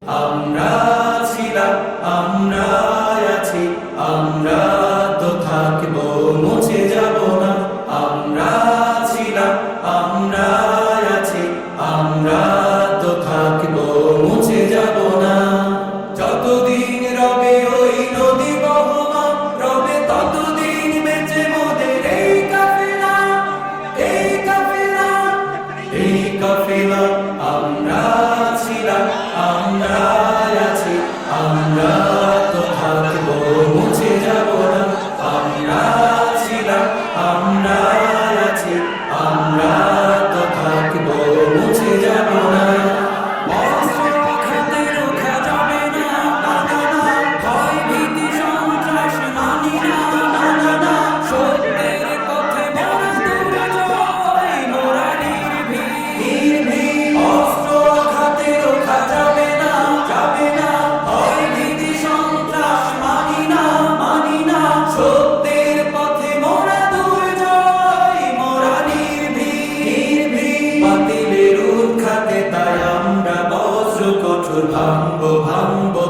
আমরা ছিলাম, আমরা আছি, আমরা তো থাকবো, মুছে যাব না। আমরা ছিলাম, আমরা আছি, আমরা তো থাকবো, মুছে যাব না। যতদিন রবে ওই নদী বহমান, রবে ততদিন বেঁচে মোদের এই কাফেলা, এই কাফেলা, এই কাফেলা। আমরা ছিলাম, আমরা আছি, আমরা তো থাকবো, মুছে যাব না। আমরা ছিলাম, আমরা আছি, আমরা তো থাকবো, মুছে যাব না। অস্ত্র খাতে রোখা যাবে না, না না না। ভয় ভীতি সন্ত্রাস মানি না, না না না। সত্যের পথে মোরা দুর্জয়, মোরা নির্ভীক। অস্ত্র খাতে রোখা যাবে না, যাবে না। ভয় ভীতি সন্ত্রাস মানি না, মানি না। সত্যের পথে মোরা দুর্জয়, মোরা নির্ভীক। বাতিলের উৎখাতে তাই আমরা বজ্র কঠোর ভাঙবো, ভাঙবো